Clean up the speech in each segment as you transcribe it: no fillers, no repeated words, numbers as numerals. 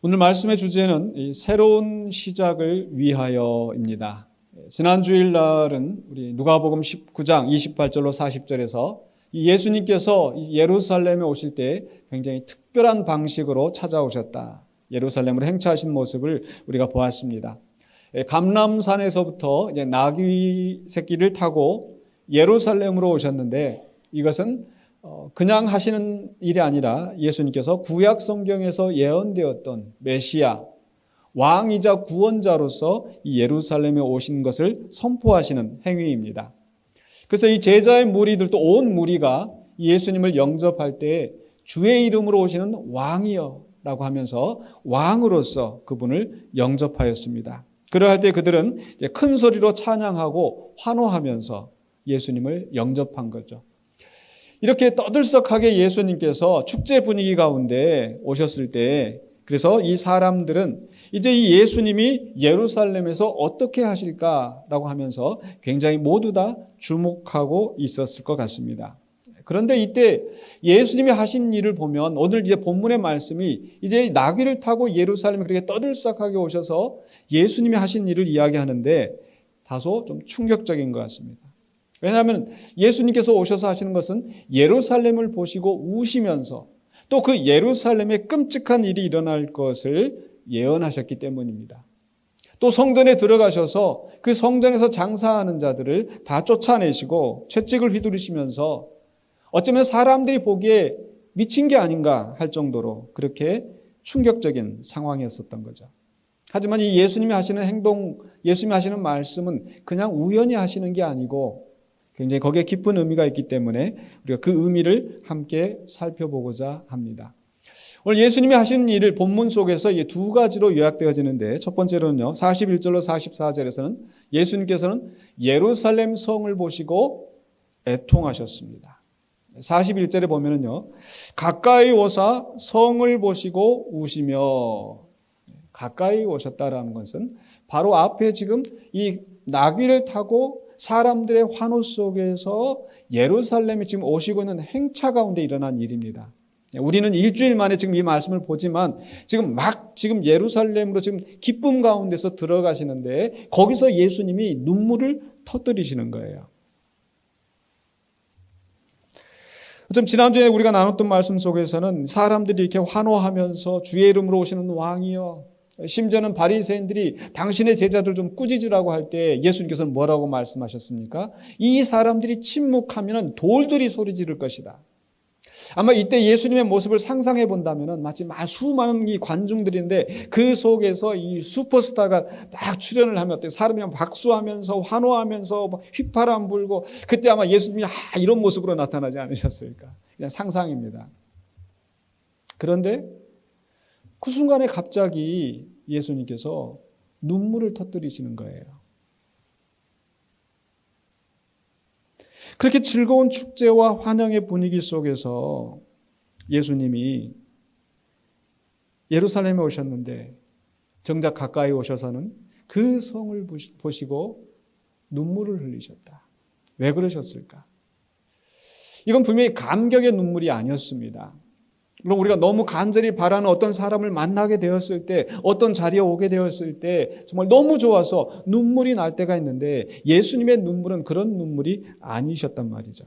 오늘 말씀의 주제는 이 새로운 시작을 위하여입니다. 지난 주일날은 우리 누가복음 19장 28절로 40절에서 예수님께서 예루살렘에 오실 때 굉장히 특별한 방식으로 찾아오셨다. 예루살렘으로 행차하신 모습을 우리가 보았습니다. 감람산에서부터 이제 나귀 새끼를 타고 예루살렘으로 오셨는데, 이것은 그냥 하시는 일이 아니라 예수님께서 구약 성경에서 예언되었던 메시아, 왕이자 구원자로서 이 예루살렘에 오신 것을 선포하시는 행위입니다. 그래서 이 제자의 무리들도 온 무리가 예수님을 영접할 때 주의 이름으로 오시는 왕이여 라고 하면서 왕으로서 그분을 영접하였습니다. 그러할 때 그들은 이제 큰 소리로 찬양하고 환호하면서 예수님을 영접한 거죠. 이렇게 떠들썩하게 예수님께서 축제 분위기 가운데 오셨을 때, 그래서 이 사람들은 이제 이 예수님이 예루살렘에서 어떻게 하실까라고 하면서 굉장히 모두 다 주목하고 있었을 것 같습니다. 그런데 이때 예수님이 하신 일을 보면, 오늘 이제 본문의 말씀이 이제 나귀를 타고 예루살렘에 그렇게 떠들썩하게 오셔서 예수님이 하신 일을 이야기하는데 다소 좀 충격적인 것 같습니다. 왜냐하면 예수님께서 오셔서 하시는 것은 예루살렘을 보시고 우시면서 또 그 예루살렘에 끔찍한 일이 일어날 것을 예언하셨기 때문입니다. 또 성전에 들어가셔서 그 성전에서 장사하는 자들을 다 쫓아내시고 채찍을 휘두르시면서 어쩌면 사람들이 보기에 미친 게 아닌가 할 정도로 그렇게 충격적인 상황이었었던 거죠. 하지만 이 예수님이 하시는 행동, 예수님이 하시는 말씀은 그냥 우연히 하시는 게 아니고 굉장히 거기에 깊은 의미가 있기 때문에 우리가 그 의미를 함께 살펴보고자 합니다. 오늘 예수님이 하시는 일을 본문 속에서 이게 두 가지로 요약되어지는데, 첫 번째로는요, 41절로 44절에서는 예수님께서는 예루살렘 성을 보시고 애통하셨습니다. 41절에 보면은요, 가까이 오사 성을 보시고 우시며, 가까이 오셨다라는 것은 바로 앞에 지금 이 나귀를 타고 사람들의 환호 속에서 예루살렘에 지금 오시고 있는 행차 가운데 일어난 일입니다. 우리는 일주일 만에 지금 이 말씀을 보지만 지금 예루살렘으로 지금 기쁨 가운데서 들어가시는데 거기서 예수님이 눈물을 터뜨리시는 거예요. 좀 지난주에 우리가 나눴던 말씀 속에서는 사람들이 이렇게 환호하면서 주의 이름으로 오시는 왕이여, 심지어는 바리새인들이 당신의 제자들 좀 꾸짖으라고 할 때 예수님께서는 뭐라고 말씀하셨습니까? 이 사람들이 침묵하면 돌들이 소리 지를 것이다. 아마 이때 예수님의 모습을 상상해 본다면 마치 수많은 이 관중들인데 그 속에서 이 슈퍼스타가 딱 출연을 하면 사람이 박수하면서 환호하면서 휘파람 불고, 그때 아마 예수님이 이런 모습으로 나타나지 않으셨을까? 그냥 상상입니다. 그런데 그 순간에 갑자기 예수님께서 눈물을 터뜨리시는 거예요. 그렇게 즐거운 축제와 환영의 분위기 속에서 예수님이 예루살렘에 오셨는데 정작 가까이 오셔서는 그 성을 보시고 눈물을 흘리셨다. 왜 그러셨을까? 이건 분명히 감격의 눈물이 아니었습니다. 물론 우리가 너무 간절히 바라는 어떤 사람을 만나게 되었을 때, 어떤 자리에 오게 되었을 때 정말 너무 좋아서 눈물이 날 때가 있는데, 예수님의 눈물은 그런 눈물이 아니셨단 말이죠.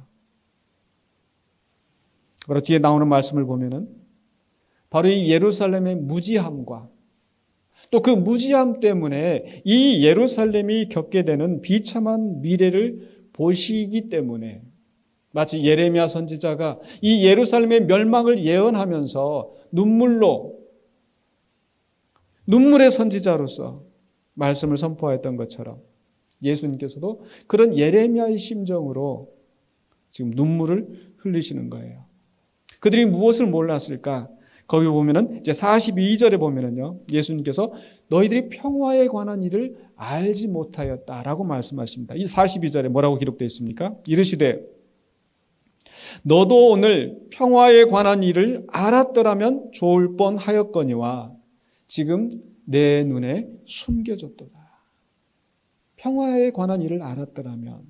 바로 뒤에 나오는 말씀을 보면은 바로 이 예루살렘의 무지함과 또 그 무지함 때문에 이 예루살렘이 겪게 되는 비참한 미래를 보시기 때문에, 마치 예레미야 선지자가 이 예루살렘의 멸망을 예언하면서 눈물의 선지자로서 말씀을 선포했던 것처럼 예수님께서도 그런 예레미야의 심정으로 지금 눈물을 흘리시는 거예요. 그들이 무엇을 몰랐을까? 거기 보면은 이제 42절에 보면은요, 예수님께서 너희들이 평화에 관한 일을 알지 못하였다라고 말씀하십니다. 이 42절에 뭐라고 기록되어 있습니까? 이르시되 너도 오늘 평화에 관한 일을 알았더라면 좋을 뻔하였거니와 지금 내 눈에 숨겨졌도다. 평화에 관한 일을 알았더라면,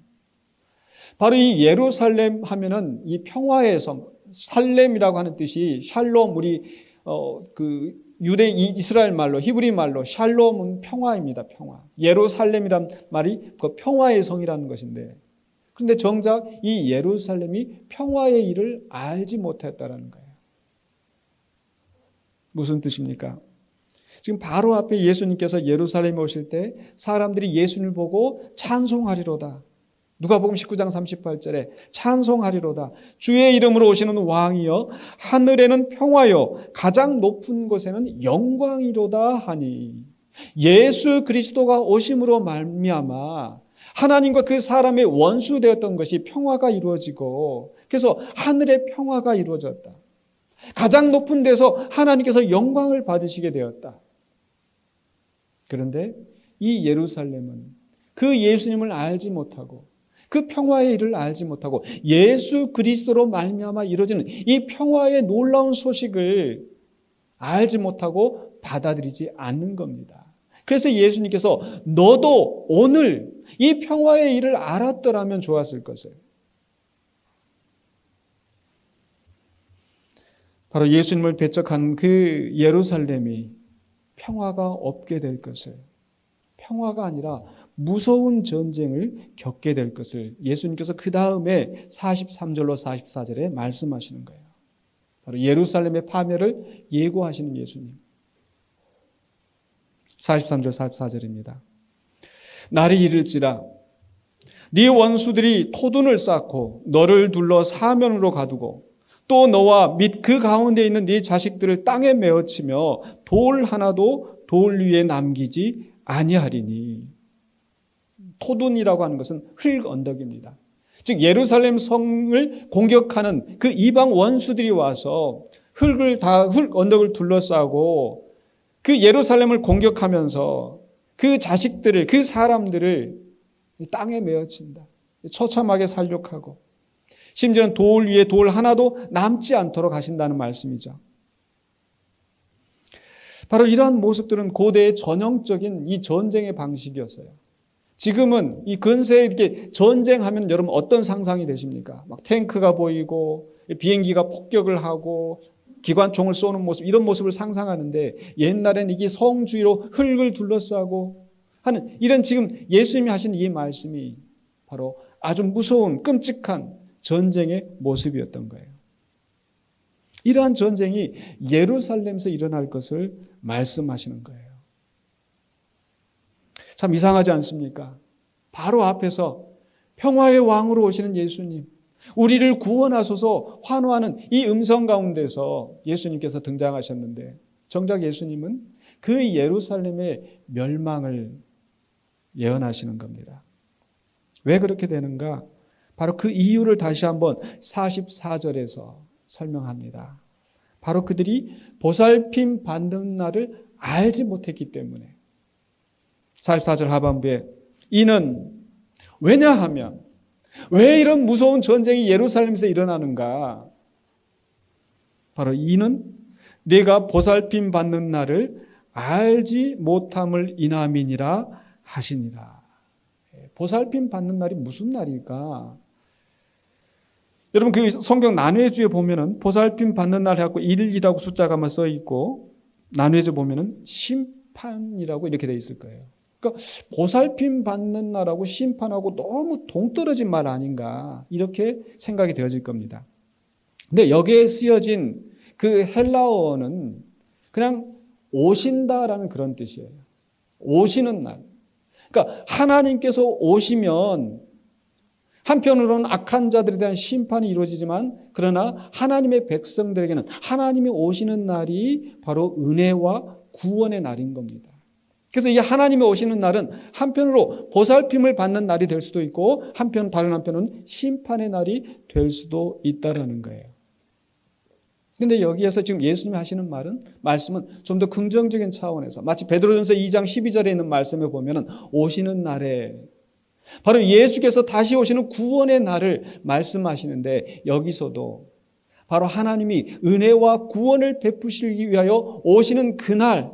바로 이 예루살렘 하면은 이 평화의 성, 살렘이라고 하는 뜻이 샬롬, 우리 그 유대 이스라엘 말로 히브리 말로 샬롬은 평화입니다. 평화. 예루살렘이란 말이 그 평화의 성이라는 것인데, 그런데 정작 이 예루살렘이 평화의 일을 알지 못했다라는 거예요. 무슨 뜻입니까? 지금 바로 앞에 예수님께서 예루살렘에 오실 때 사람들이 예수님을 보고 찬송하리로다. 누가복음 19장 38절에 찬송하리로다. 주의 이름으로 오시는 왕이여 하늘에는 평화요 가장 높은 곳에는 영광이로다 하니, 예수 그리스도가 오심으로 말미암아 하나님과 그 사람의 원수 되었던 것이 평화가 이루어지고, 그래서 하늘의 평화가 이루어졌다. 가장 높은 데서 하나님께서 영광을 받으시게 되었다. 그런데 이 예루살렘은 그 예수님을 알지 못하고 그 평화의 일을 알지 못하고 예수 그리스도로 말미암아 이루어지는 이 평화의 놀라운 소식을 알지 못하고 받아들이지 않는 겁니다. 그래서 예수님께서 너도 오늘 이 평화의 일을 알았더라면 좋았을 것을, 바로 예수님을 배척한 그 예루살렘이 평화가 없게 될 것을, 평화가 아니라 무서운 전쟁을 겪게 될 것을 예수님께서 그 다음에 43절로 44절에 말씀하시는 거예요. 바로 예루살렘의 파멸을 예고하시는 예수님. 43절 44절입니다. 날이 이를지라 네 원수들이 토둔을 쌓고 너를 둘러 사면으로 가두고 또 너와 및 그 가운데 있는 네 자식들을 땅에 메어치며 돌 하나도 돌 위에 남기지 아니하리니. 토둔이라고 하는 것은 흙 언덕입니다. 즉 예루살렘 성을 공격하는 그 이방 원수들이 와서 흙 언덕을 둘러싸고 그 예루살렘을 공격하면서 그 자식들을, 그 사람들을 땅에 메어친다. 처참하게 살육하고 심지어는 돌 위에 돌 하나도 남지 않도록 하신다는 말씀이죠. 바로 이러한 모습들은 고대의 전형적인 이 전쟁의 방식이었어요. 지금은 이 근세에 이렇게 전쟁하면 여러분 어떤 상상이 되십니까? 막 탱크가 보이고 비행기가 폭격을 하고 기관총을 쏘는 모습, 이런 모습을 상상하는데, 옛날에는 이게 성주위로 흙을 둘러싸고 하는 이런 지금 예수님이 하신 이 말씀이 바로 아주 무서운 끔찍한 전쟁의 모습이었던 거예요. 이러한 전쟁이 예루살렘에서 일어날 것을 말씀하시는 거예요. 참 이상하지 않습니까? 바로 앞에서 평화의 왕으로 오시는 예수님, 우리를 구원하소서 환호하는 이 음성 가운데서 예수님께서 등장하셨는데, 정작 예수님은 그 예루살렘의 멸망을 예언하시는 겁니다. 왜 그렇게 되는가? 바로 그 이유를 다시 한번 44절에서 설명합니다. 바로 그들이 보살핌 받는 날을 알지 못했기 때문에. 44절 하반부에 이는 왜냐하면, 왜 이런 무서운 전쟁이 예루살렘에서 일어나는가? 바로 이는 내가 보살핌 받는 날을 알지 못함을 인함이니라 하시니라. 보살핌 받는 날이 무슨 날일까? 여러분 그 성경 난회주에 보면은 보살핌 받는 날 해갖고 1이라고 숫자가만 써 있고, 난회주 보면은 심판이라고 이렇게 돼 있을 거예요. 그러니까 보살핌 받는 날하고 심판하고 너무 동떨어진 말 아닌가, 이렇게 생각이 되어질 겁니다. 근데 여기에 쓰여진 그 헬라어는 그냥 오신다라는 그런 뜻이에요. 오시는 날. 그러니까 하나님께서 오시면 한편으로는 악한 자들에 대한 심판이 이루어지지만, 그러나 하나님의 백성들에게는 하나님이 오시는 날이 바로 은혜와 구원의 날인 겁니다. 그래서 이 하나님이 오시는 날은 한편으로 보살핌을 받는 날이 될 수도 있고, 다른 한편은 심판의 날이 될 수도 있다라는 거예요. 그런데 여기에서 지금 예수님이 하시는 말씀은 좀 더 긍정적인 차원에서, 마치 베드로전서 2장 12절에 있는 말씀에 보면은 오시는 날에 바로 예수께서 다시 오시는 구원의 날을 말씀하시는데, 여기서도 바로 하나님이 은혜와 구원을 베푸시기 위하여 오시는 그날을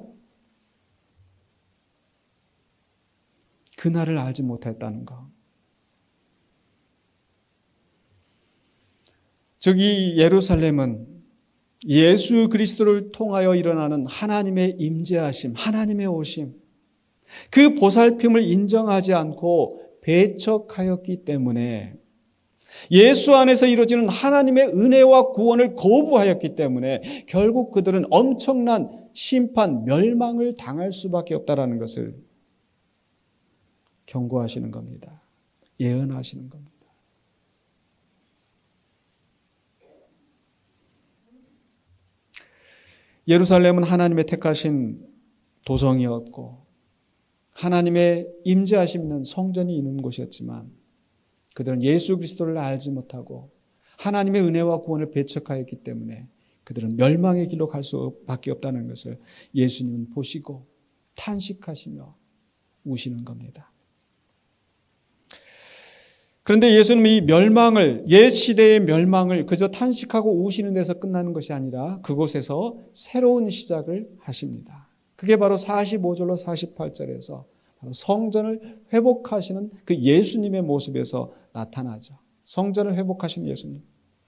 알지 못했다는 것. 즉 이 예루살렘은 예수 그리스도를 통하여 일어나는 하나님의 임재하심, 하나님의 오심, 그 보살핌을 인정하지 않고 배척하였기 때문에, 예수 안에서 이루어지는 하나님의 은혜와 구원을 거부하였기 때문에 결국 그들은 엄청난 심판, 멸망을 당할 수밖에 없다라는 것을 경고하시는 겁니다. 예언하시는 겁니다. 예루살렘은 하나님의 택하신 도성이었고 하나님의 임재하심 있는 성전이 있는 곳이었지만 그들은 예수 그리스도를 알지 못하고 하나님의 은혜와 구원을 배척하였기 때문에 그들은 멸망의 길로 갈 수밖에 없다는 것을 예수님은 보시고 탄식하시며 우시는 겁니다. 그런데 예수님은 이 멸망을, 옛 시대의 멸망을 그저 탄식하고 우시는 데서 끝나는 것이 아니라 그곳에서 새로운 시작을 하십니다. 그게 바로 45절로 48절에서 성전을 회복하시는 그 예수님의 모습에서 나타나죠. 성전을 회복하시는 예수님.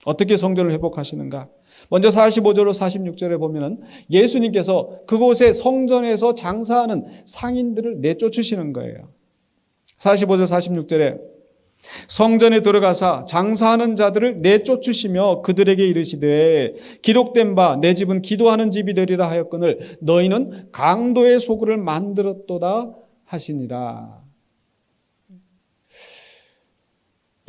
어떻게 성전을 회복하시는가? 먼저 45절로 46절에 보면은 예수님께서 그곳에 성전에서 장사하는 상인들을 내쫓으시는 거예요. 45절 46절에 성전에 들어가사 장사하는 자들을 내쫓으시며 그들에게 이르시되 기록된 바 내 집은 기도하는 집이 되리라 하였거늘 너희는 강도의 소굴을 만들었도다 하시니라.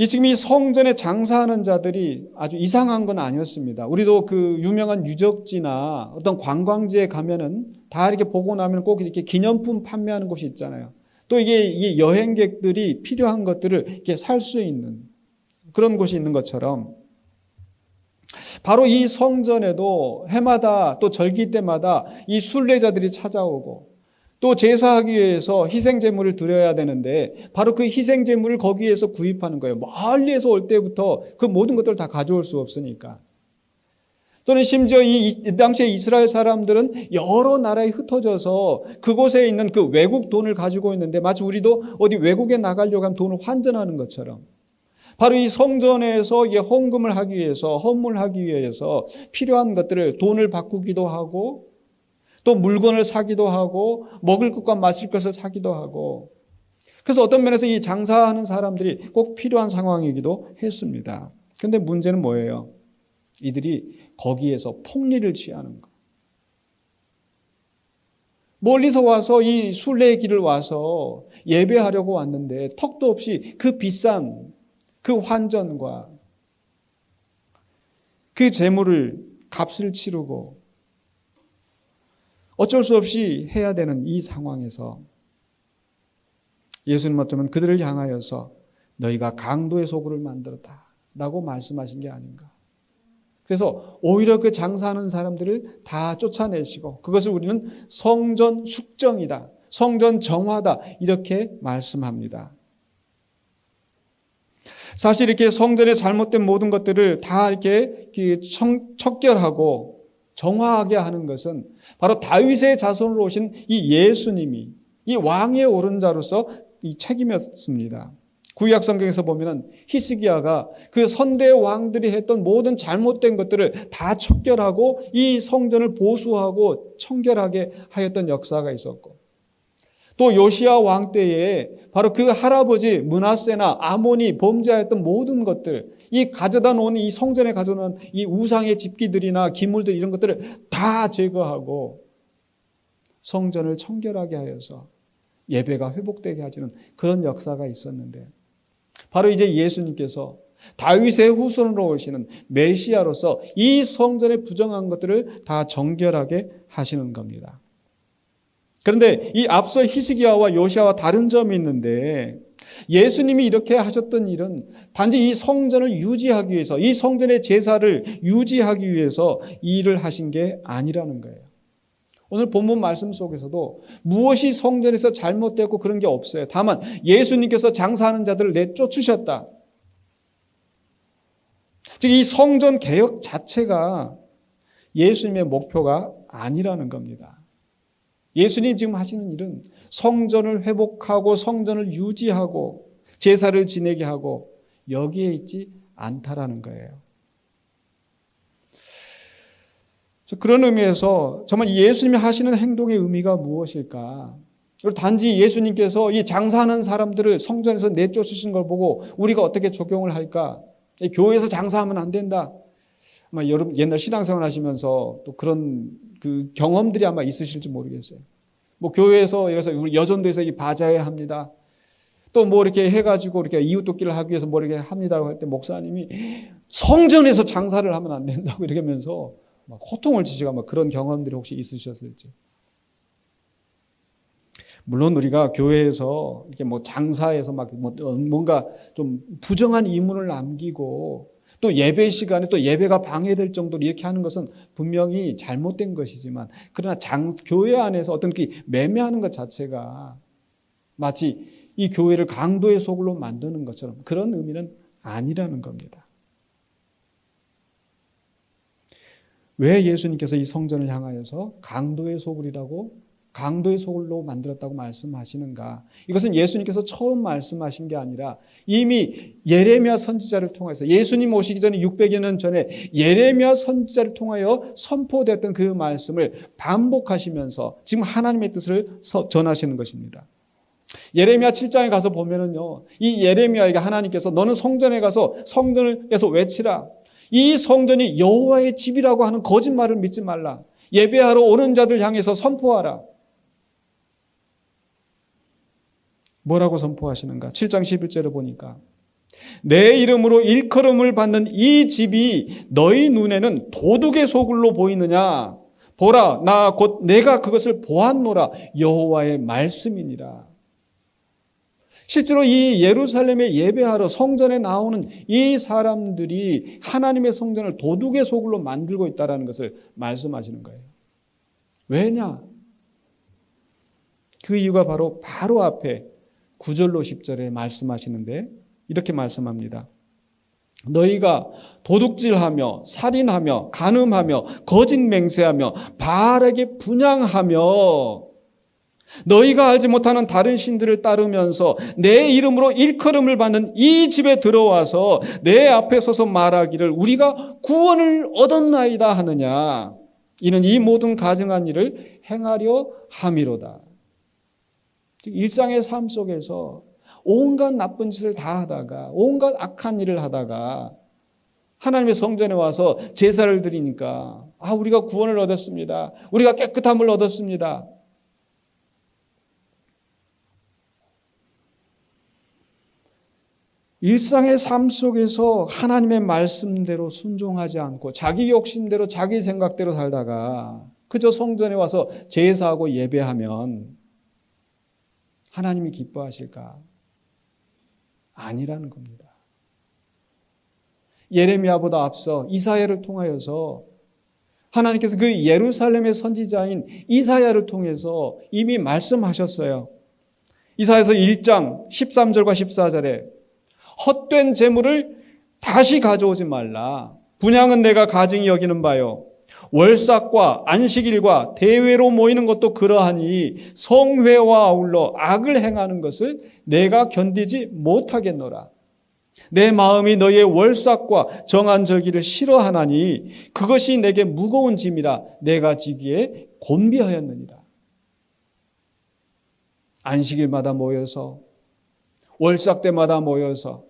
지금 이 성전에 장사하는 자들이 아주 이상한 건 아니었습니다. 우리도 그 유명한 유적지나 어떤 관광지에 가면은 다 이렇게 보고 나면 꼭 이렇게 기념품 판매하는 곳이 있잖아요. 또 이게 여행객들이 필요한 것들을 이렇게 살 수 있는 그런 곳이 있는 것처럼 바로 이 성전에도 해마다 또 절기 때마다 이 순례자들이 찾아오고 또 제사하기 위해서 희생제물을 드려야 되는데 바로 그 희생제물을 거기에서 구입하는 거예요. 멀리에서 올 때부터 그 모든 것들을 다 가져올 수 없으니까. 또는 심지어 이 당시에 이스라엘 사람들은 여러 나라에 흩어져서 그곳에 있는 그 외국 돈을 가지고 있는데 마치 우리도 어디 외국에 나가려고 하면 돈을 환전하는 것처럼 바로 이 성전에서 헌금을 하기 위해서 헌물하기 위해서 필요한 것들을 돈을 바꾸기도 하고 또 물건을 사기도 하고 먹을 것과 마실 것을 사기도 하고 그래서 어떤 면에서 이 장사하는 사람들이 꼭 필요한 상황이기도 했습니다. 그런데 문제는 뭐예요? 이들이 거기에서 폭리를 취하는 것. 멀리서 와서 이 순례의 길을 와서 예배하려고 왔는데 턱도 없이 그 비싼 그 환전과 그 재물을 값을 치르고 어쩔 수 없이 해야 되는 이 상황에서 예수님 어쩌면 그들을 향하여서 너희가 강도의 소굴을 만들었다 라고 말씀하신 게 아닌가. 그래서 오히려 그 장사하는 사람들을 다 쫓아내시고 그것을 우리는 성전 숙정이다, 성전 정화다 이렇게 말씀합니다. 사실 이렇게 성전의 잘못된 모든 것들을 다 이렇게 척결하고 정화하게 하는 것은 바로 다윗의 자손으로 오신 이 예수님이 이 왕의 오른자로서 이 책임이었습니다. 구약 성경에서 보면은 히스기야가 그 선대 왕들이 했던 모든 잘못된 것들을 다 척결하고 이 성전을 보수하고 청결하게 하였던 역사가 있었고 또 요시야 왕 때에 바로 그 할아버지 므낫세나 아몬이 범죄하였던 모든 것들 이 가져다 놓은 이 성전에 가져놓은 이 우상의 집기들이나 기물들 이런 것들을 다 제거하고 성전을 청결하게 하여서 예배가 회복되게 하시는 그런 역사가 있었는데 바로 이제 예수님께서 다윗의 후손으로 오시는 메시아로서 이 성전의 부정한 것들을 다 정결하게 하시는 겁니다. 그런데 이 앞서 히스기야와 요시야와 다른 점이 있는데 예수님이 이렇게 하셨던 일은 단지 이 성전을 유지하기 위해서 이 성전의 제사를 유지하기 위해서 이 일을 하신 게 아니라는 거예요. 오늘 본문 말씀 속에서도 무엇이 성전에서 잘못되고 그런 게 없어요. 다만 예수님께서 장사하는 자들을 내쫓으셨다. 즉 이 성전 개혁 자체가 예수님의 목표가 아니라는 겁니다. 예수님 지금 하시는 일은 성전을 회복하고 성전을 유지하고 제사를 지내게 하고 여기에 있지 않다라는 거예요. 그런 의미에서 정말 예수님이 하시는 행동의 의미가 무엇일까? 그리고 단지 예수님께서 이 장사하는 사람들을 성전에서 내쫓으신 걸 보고 우리가 어떻게 적용을 할까? 교회에서 장사하면 안 된다. 아마 여러분 옛날 신앙생활 하시면서 또 그런 그 경험들이 아마 있으실지 모르겠어요. 뭐 교회에서 그래서 우리 여전도에서 이 바자회 합니다. 또 뭐 이렇게 해가지고 이렇게 이웃돕기를 하기 위해서 뭐 이렇게 합니다라고 할 때 목사님이 성전에서 장사를 하면 안 된다고 이렇게 하면서 막 호통을 치시고 막 그런 경험들이 혹시 있으셨을지. 물론 우리가 교회에서 이렇게 뭐 장사해서 막 뭔가 좀 부정한 이문을 남기고 또 예배 시간에 또 예배가 방해될 정도로 이렇게 하는 것은 분명히 잘못된 것이지만 그러나 교회 안에서 어떤 그 매매하는 것 자체가 마치 이 교회를 강도의 소굴로 만드는 것처럼 그런 의미는 아니라는 겁니다. 왜 예수님께서 이 성전을 향하여서 강도의 소굴이라고 강도의 소굴로 만들었다고 말씀하시는가? 이것은 예수님께서 처음 말씀하신 게 아니라 이미 예레미야 선지자를 통해서 예수님 오시기 전에 600여 년 전에 예레미야 선지자를 통하여 선포됐던 그 말씀을 반복하시면서 지금 하나님의 뜻을 전하시는 것입니다. 예레미야 7장에 가서 보면은요, 이 예레미야에게 하나님께서 너는 성전에 가서 성전에서 외치라. 이 성전이 여호와의 집이라고 하는 거짓말을 믿지 말라. 예배하러 오는 자들 향해서 선포하라. 뭐라고 선포하시는가? 7장 11절을 보니까 내 이름으로 일컬음을 받는 이 집이 너희 눈에는 도둑의 소굴로 보이느냐? 보라, 나 곧 내가 그것을 보았노라. 여호와의 말씀이니라. 실제로 이 예루살렘에 예배하러 성전에 나오는 이 사람들이 하나님의 성전을 도둑의 소굴로 만들고 있다는 것을 말씀하시는 거예요. 왜냐? 그 이유가 바로 앞에 9절로 10절에 말씀하시는데 이렇게 말씀합니다. 너희가 도둑질하며 살인하며 간음하며 거짓 맹세하며 바알에게 분향하며 너희가 알지 못하는 다른 신들을 따르면서 내 이름으로 일컬음을 받는 이 집에 들어와서 내 앞에 서서 말하기를 우리가 구원을 얻었나이다 하느냐. 이는 이 모든 가증한 일을 행하려 함이로다. 일상의 삶 속에서 온갖 나쁜 짓을 다 하다가 온갖 악한 일을 하다가 하나님의 성전에 와서 제사를 드리니까 우리가 구원을 얻었습니다. 우리가 깨끗함을 얻었습니다. 일상의 삶 속에서 하나님의 말씀대로 순종하지 않고 자기 욕심대로 자기 생각대로 살다가 그저 성전에 와서 제사하고 예배하면 하나님이 기뻐하실까? 아니라는 겁니다. 예레미야보다 앞서 이사야를 통하여서 하나님께서 그 예루살렘의 선지자인 이사야를 통해서 이미 말씀하셨어요. 이사야서 1장 13절과 14절에 헛된 재물을 다시 가져오지 말라. 분향은 내가 가증히 여기는 바요. 월삭과 안식일과 대회로 모이는 것도 그러하니 성회와 아울러 악을 행하는 것을 내가 견디지 못하겠노라. 내 마음이 너희의 월삭과 정한 절기를 싫어하나니 그것이 내게 무거운 짐이라 내가 지기에 곤비하였느니라. 안식일마다 모여서 월삭 때마다 모여서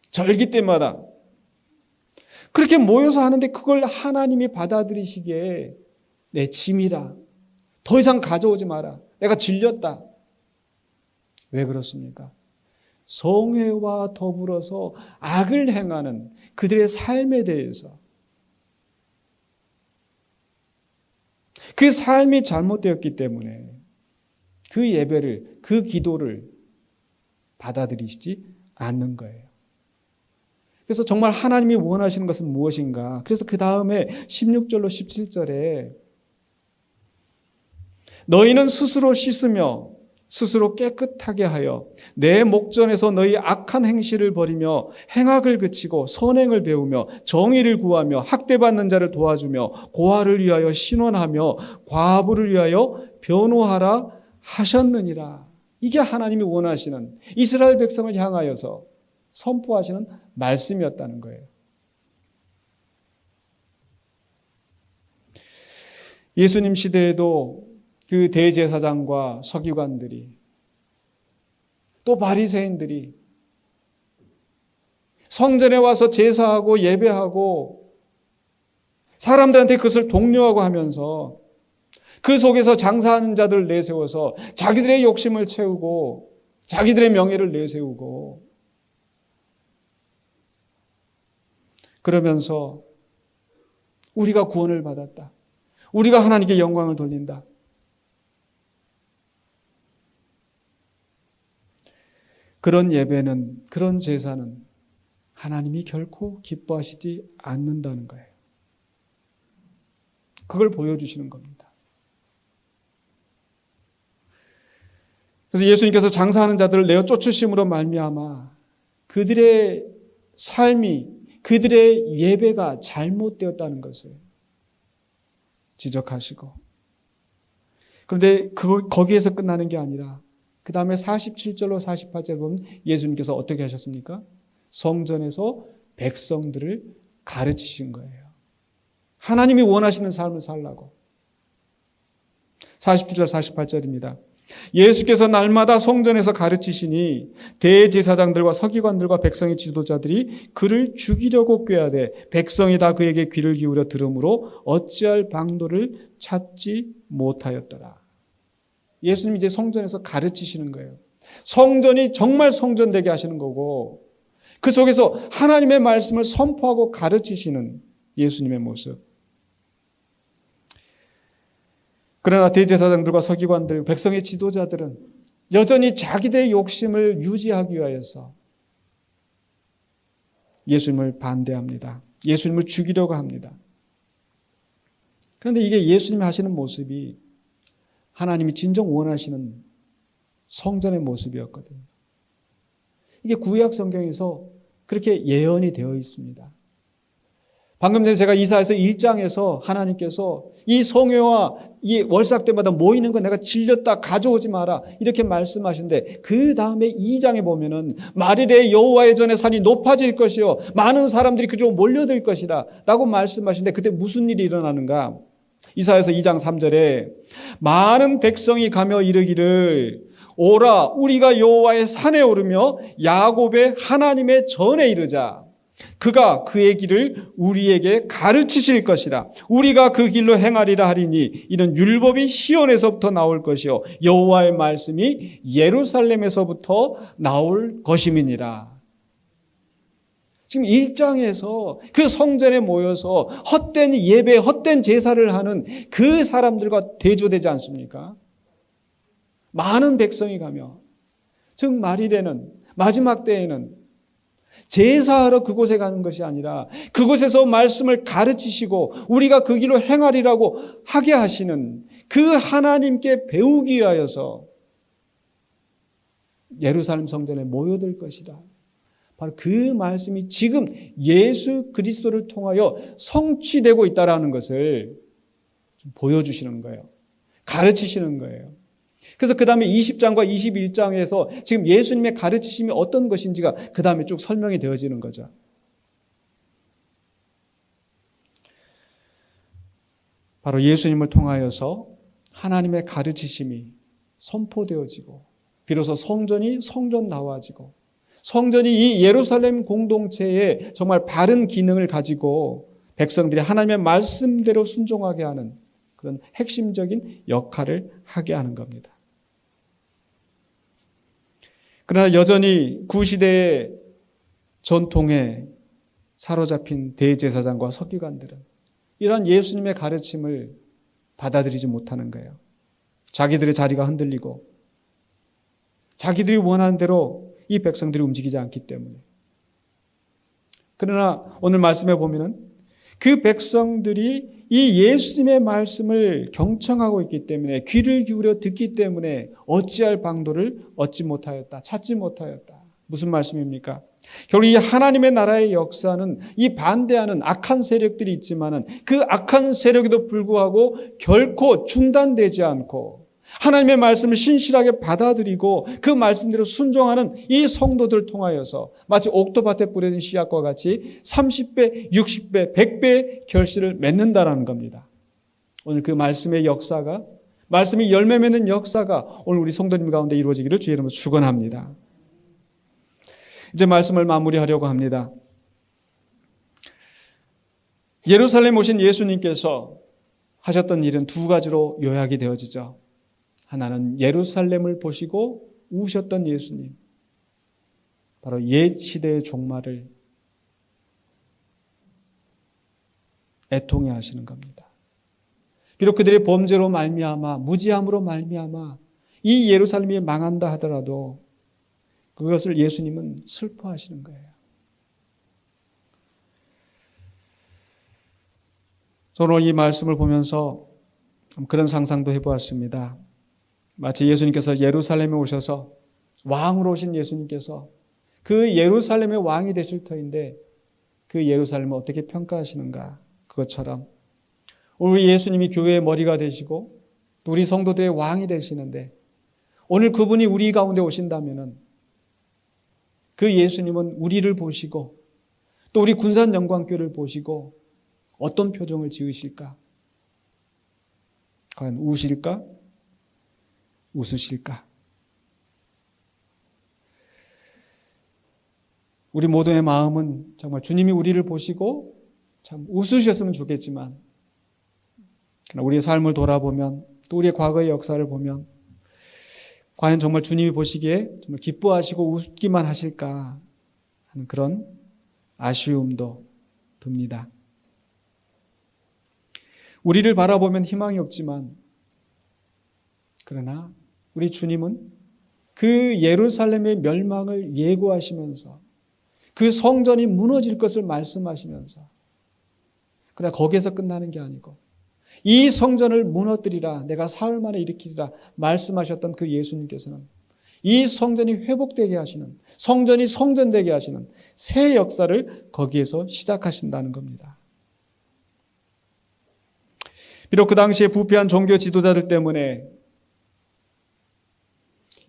절기 때마다 그렇게 모여서 하는데 그걸 하나님이 받아들이시기에 내 짐이라. 더 이상 가져오지 마라. 내가 질렸다. 왜 그렇습니까? 성회와 더불어서 악을 행하는 그들의 삶에 대해서 그 삶이 잘못되었기 때문에 그 예배를, 그 기도를 받아들이시지 않는 거예요. 그래서 정말 하나님이 원하시는 것은 무엇인가? 그래서 그 다음에 16절로 17절에 너희는 스스로 씻으며 스스로 깨끗하게 하여 내 목전에서 너희 악한 행실을 버리며 행악을 그치고 선행을 배우며 정의를 구하며 학대받는 자를 도와주며 고아를 위하여 신원하며 과부를 위하여 변호하라 하셨느니라. 이게 하나님이 원하시는 이스라엘 백성을 향하여서 선포하시는 말씀이었다는 거예요. 예수님 시대에도 그 대제사장과 서기관들이 또 바리새인들이 성전에 와서 제사하고 예배하고 사람들한테 그것을 독려하고 하면서 그 속에서 장사하는 자들을 내세워서 자기들의 욕심을 채우고 자기들의 명예를 내세우고 그러면서 우리가 구원을 받았다. 우리가 하나님께 영광을 돌린다. 그런 예배는, 그런 제사는 하나님이 결코 기뻐하시지 않는다는 거예요. 그걸 보여주시는 겁니다. 그래서 예수님께서 장사하는 자들을 내어 쫓으심으로 말미암아 그들의 삶이, 그들의 예배가 잘못되었다는 것을 지적하시고, 그런데 거기에서 끝나는 게 아니라 그 다음에 47절로 48절 보면 예수님께서 어떻게 하셨습니까? 성전에서 백성들을 가르치신 거예요. 하나님이 원하시는 삶을 살라고. 47절 48절입니다. 예수께서 날마다 성전에서 가르치시니 대제사장들과 서기관들과 백성의 지도자들이 그를 죽이려고 꾀하되 백성이 다 그에게 귀를 기울여 들으므로 어찌할 방도를 찾지 못하였더라. 예수님이 이제 성전에서 가르치시는 거예요. 성전이 정말 성전되게 하시는 거고 그 속에서 하나님의 말씀을 선포하고 가르치시는 예수님의 모습. 그러나 대제사장들과 서기관들, 백성의 지도자들은 여전히 자기들의 욕심을 유지하기 위하여서 예수님을 반대합니다. 예수님을 죽이려고 합니다. 그런데 이게 예수님이 하시는 모습이 하나님이 진정 원하시는 성전의 모습이었거든요. 이게 구약 성경에서 그렇게 예언이 되어 있습니다. 방금 전에 제가 이사야서 1장에서 하나님께서 이 성회와 이 월삭 때마다 모이는 거 내가 질렸다 가져오지 마라 이렇게 말씀하시는데 그 다음에 2장에 보면은 말일에 여호와의 전에 산이 높아질 것이요 많은 사람들이 그리로 몰려들 것이라 라고 말씀하시는데 그때 무슨 일이 일어나는가? 이사야서 2장 3절에 많은 백성이 가며 이르기를 오라 우리가 여호와의 산에 오르며 야곱의 하나님의 전에 이르자. 그가 그의 길을 우리에게 가르치실 것이라. 우리가 그 길로 행하리라 하리니 이는 율법이 시온에서부터 나올 것이요 여호와의 말씀이 예루살렘에서부터 나올 것임이니라. 지금 1장에서 그 성전에 모여서 헛된 예배, 헛된 제사를 하는 그 사람들과 대조되지 않습니까? 많은 백성이 가며 즉 말일에는 마지막 때에는 제사하러 그곳에 가는 것이 아니라 그곳에서 말씀을 가르치시고 우리가 그 길로 행하리라고 하게 하시는 그 하나님께 배우기 위하여서 예루살렘 성전에 모여들 것이라. 바로 그 말씀이 지금 예수 그리스도를 통하여 성취되고 있다는 것을 보여주시는 거예요. 가르치시는 거예요. 그래서 그 다음에 20장과 21장에서 지금 예수님의 가르치심이 어떤 것인지가 그 다음에 쭉 설명이 되어지는 거죠. 바로 예수님을 통하여서 하나님의 가르치심이 선포되어지고 비로소 성전이 성전다워지고 성전이 이 예루살렘 공동체에 정말 바른 기능을 가지고 백성들이 하나님의 말씀대로 순종하게 하는 그런 핵심적인 역할을 하게 하는 겁니다. 그러나 여전히 구시대의 전통에 사로잡힌 대제사장과 서기관들은 이러한 예수님의 가르침을 받아들이지 못하는 거예요. 자기들의 자리가 흔들리고 자기들이 원하는 대로 이 백성들이 움직이지 않기 때문에. 그러나 오늘 말씀에 보면은 그 백성들이 이 예수님의 말씀을 경청하고 있기 때문에 귀를 기울여 듣기 때문에 어찌할 방도를 얻지 못하였다. 찾지 못하였다. 무슨 말씀입니까? 결국 이 하나님의 나라의 역사는 이 반대하는 악한 세력들이 있지만은 그 악한 세력에도 불구하고 결코 중단되지 않고 하나님의 말씀을 신실하게 받아들이고 그 말씀대로 순종하는 이 성도들 통하여서 마치 옥토밭에 뿌려진 씨앗과 같이 30배, 60배, 100배의 결실을 맺는다라는 겁니다. 오늘 그 말씀의 역사가, 말씀이 열매 맺는 역사가 오늘 우리 성도님 가운데 이루어지기를 주의 이름으로 축원합니다. 이제 말씀을 마무리하려고 합니다. 예루살렘 오신 예수님께서 하셨던 일은 두 가지로 요약이 되어지죠. 하나는 예루살렘을 보시고 우셨던 예수님, 바로 옛 시대의 종말을 애통해 하시는 겁니다. 비록 그들의 범죄로 말미암아, 무지함으로 말미암아 이 예루살렘이 망한다 하더라도 그것을 예수님은 슬퍼하시는 거예요. 저는 오늘 이 말씀을 보면서 그런 상상도 해보았습니다. 마치 예수님께서 예루살렘에 오셔서, 왕으로 오신 예수님께서 그 예루살렘의 왕이 되실 터인데 그 예루살렘을 어떻게 평가하시는가, 그것처럼 오늘 예수님이 교회의 머리가 되시고 또 우리 성도들의 왕이 되시는데 오늘 그분이 우리 가운데 오신다면은 그 예수님은 우리를 보시고 또 우리 군산영광교회를 보시고 어떤 표정을 지으실까? 과연 우실까? 웃으실까? 우리 모두의 마음은 정말 주님이 우리를 보시고 참 웃으셨으면 좋겠지만, 그러나 우리의 삶을 돌아보면 또 우리의 과거의 역사를 보면 과연 정말 주님이 보시기에 정말 기뻐하시고 웃기만 하실까 하는 그런 아쉬움도 듭니다. 우리를 바라보면 희망이 없지만, 그러나 우리 주님은 그 예루살렘의 멸망을 예고하시면서 그 성전이 무너질 것을 말씀하시면서, 그러나 거기에서 끝나는 게 아니고 이 성전을 무너뜨리라, 내가 사흘 만에 일으키리라 말씀하셨던 그 예수님께서는 이 성전이 회복되게 하시는, 성전이 성전되게 하시는 새 역사를 거기에서 시작하신다는 겁니다. 비록 그 당시에 부패한 종교 지도자들 때문에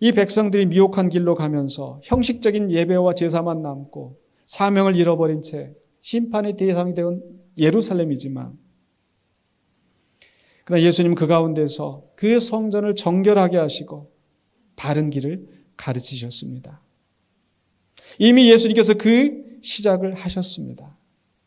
이 백성들이 미혹한 길로 가면서 형식적인 예배와 제사만 남고 사명을 잃어버린 채 심판의 대상이 된 예루살렘이지만, 그러나 예수님 그 가운데서 그 성전을 정결하게 하시고 바른 길을 가르치셨습니다. 이미 예수님께서 그 시작을 하셨습니다.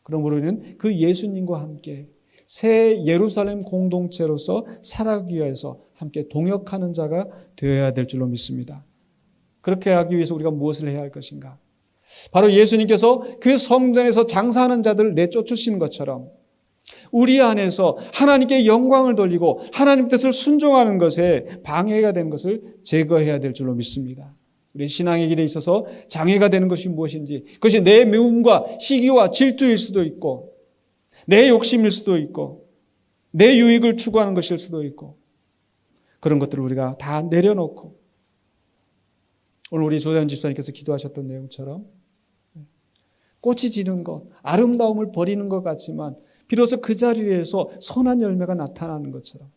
그러므로 우리는 그 예수님과 함께 새 예루살렘 공동체로서 살아가기 위해서 함께 동역하는 자가 되어야 될 줄로 믿습니다. 그렇게 하기 위해서 우리가 무엇을 해야 할 것인가? 바로 예수님께서 그 성전에서 장사하는 자들을 내쫓으시는 것처럼 우리 안에서 하나님께 영광을 돌리고 하나님 뜻을 순종하는 것에 방해가 되는 것을 제거해야 될 줄로 믿습니다. 우리 신앙의 길에 있어서 장애가 되는 것이 무엇인지, 그것이 내 미움과 시기와 질투일 수도 있고 내 욕심일 수도 있고 내 유익을 추구하는 것일 수도 있고, 그런 것들을 우리가 다 내려놓고 오늘 우리 조대현 집사님께서 기도하셨던 내용처럼 꽃이 지는 것, 아름다움을 버리는 것 같지만 비로소 그 자리에서 선한 열매가 나타나는 것처럼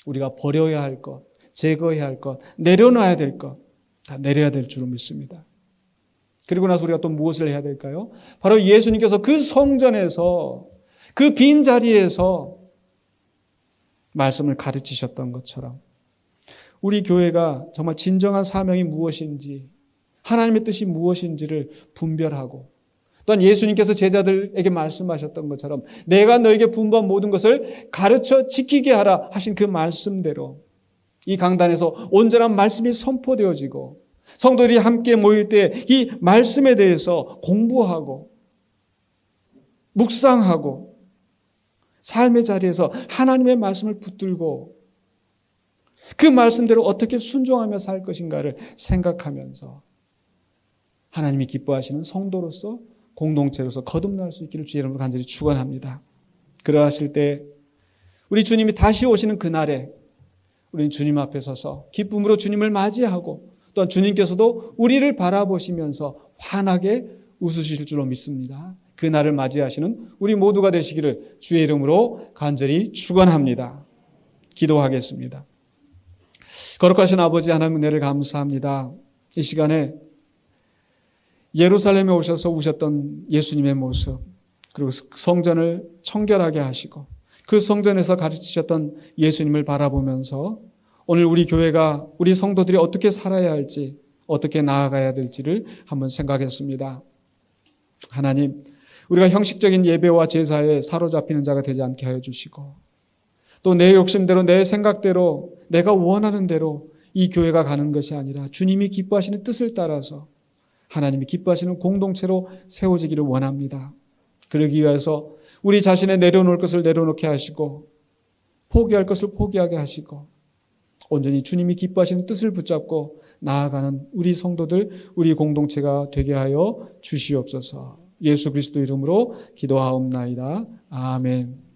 우리가 버려야 할 것, 제거해야 할 것, 내려놔야 될 것 다 내려야 될 줄로 믿습니다. 그리고 나서 우리가 또 무엇을 해야 될까요? 바로 예수님께서 그 성전에서 그 빈 자리에서 말씀을 가르치셨던 것처럼 우리 교회가 정말 진정한 사명이 무엇인지, 하나님의 뜻이 무엇인지를 분별하고, 또한 예수님께서 제자들에게 말씀하셨던 것처럼 내가 너에게 분부한 모든 것을 가르쳐 지키게 하라 하신 그 말씀대로 이 강단에서 온전한 말씀이 선포되어지고 성도들이 함께 모일 때 이 말씀에 대해서 공부하고 묵상하고 삶의 자리에서 하나님의 말씀을 붙들고 그 말씀대로 어떻게 순종하며 살 것인가를 생각하면서 하나님이 기뻐하시는 성도로서 공동체로서 거듭날 수 있기를 주의 이름으로 간절히 축원합니다. 그러하실 때 우리 주님이 다시 오시는 그날에 우리는 주님 앞에 서서 기쁨으로 주님을 맞이하고 또한 주님께서도 우리를 바라보시면서 환하게 웃으실 줄로 믿습니다. 그날을 맞이하시는 우리 모두가 되시기를 주의 이름으로 간절히 축원합니다. 기도하겠습니다. 거룩하신 아버지 하나님 은혜를 감사합니다. 이 시간에 예루살렘에 오셔서 우셨던 예수님의 모습, 그리고 성전을 청결하게 하시고 그 성전에서 가르치셨던 예수님을 바라보면서 오늘 우리 교회가, 우리 성도들이 어떻게 살아야 할지, 어떻게 나아가야 될지를 한번 생각했습니다. 하나님, 우리가 형식적인 예배와 제사에 사로잡히는 자가 되지 않게 하여 주시고, 또 내 욕심대로, 내 생각대로, 내가 원하는 대로 이 교회가 가는 것이 아니라 주님이 기뻐하시는 뜻을 따라서 하나님이 기뻐하시는 공동체로 세워지기를 원합니다. 그러기 위해서 우리 자신의 내려놓을 것을 내려놓게 하시고, 포기할 것을 포기하게 하시고, 온전히 주님이 기뻐하시는 뜻을 붙잡고 나아가는 우리 성도들, 우리 공동체가 되게 하여 주시옵소서. 예수 그리스도 이름으로 기도하옵나이다. 아멘.